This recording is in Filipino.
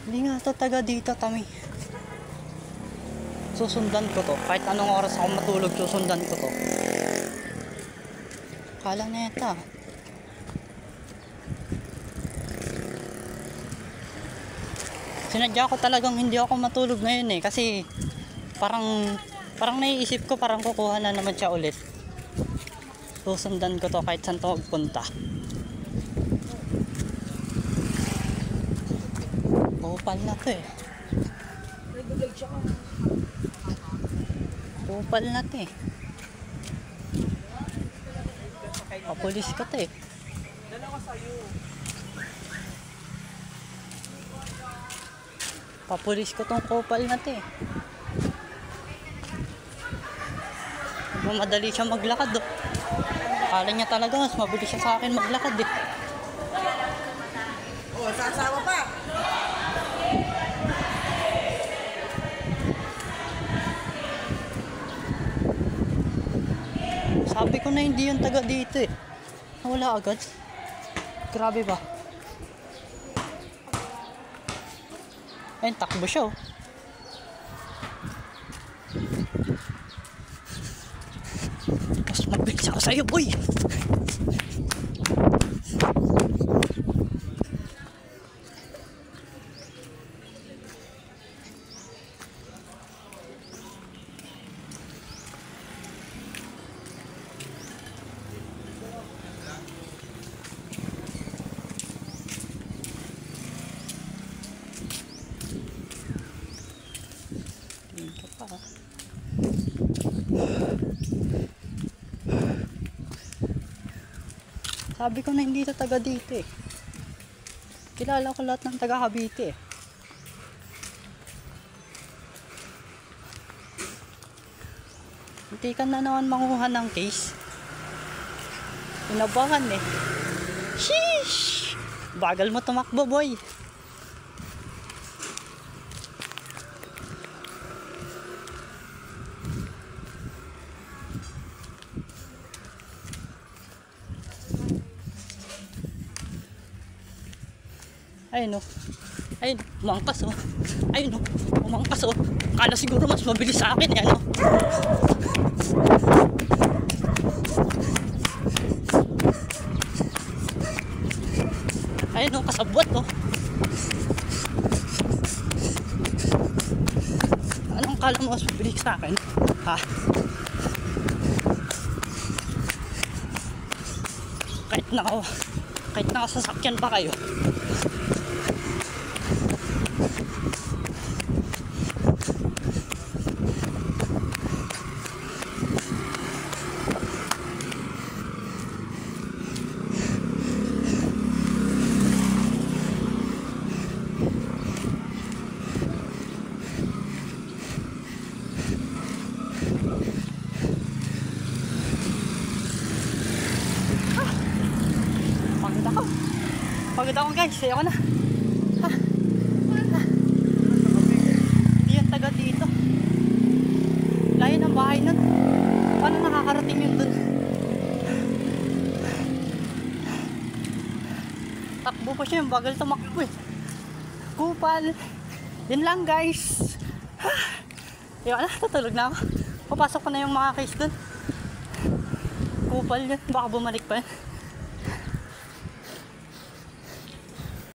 Hindi nga to taga dito, Tami. Susundan ko to. Kahit anong oras ako matulog, susundan ko to. Kala neta. Sinadya ko talagang hindi ako matulog ngayon kasi parang naiisip ko parang kukuha na naman siya ulit. Susundan ko to kahit saan to magpunta. Kupal na to Kupal na to Papulis ko to Papulis ko tong kupal na to Madali siya maglakad Akala niya talaga mas mabilis siya sa akin maglakad Oh, sasawa pa. Sabi ko na hindi yung taga dito Nawala agad. Grabe ba? Ayun, takbo siya Mas mabilis ako sa'yo, boy! Dito pa Sabi ko na hindi ito taga dito Kilala ko lahat ng taga Cavite Hindi ka na naman manguha ng case Inabangan Sheesh! Bagal mo tumakbo, boy Ayun Ayun, umangkas Ayun umangkas Kala siguro mas mabilis sa akin Ayun kasabwat Anong kala mo mas mabilis sa akin? Ha? Kahit nakasasakyan pa kayo Pagod ako guys, ayoko na Hindi yan taga dito Layo ng bahay nun Paano nakakarating yun dun? Takbo pa siya, bagal tumakbo Kupal Yun lang guys Ayoko na, tutulog na ako Papasok ko na yung mga case dun Kupal yun, baka bumalik pa yun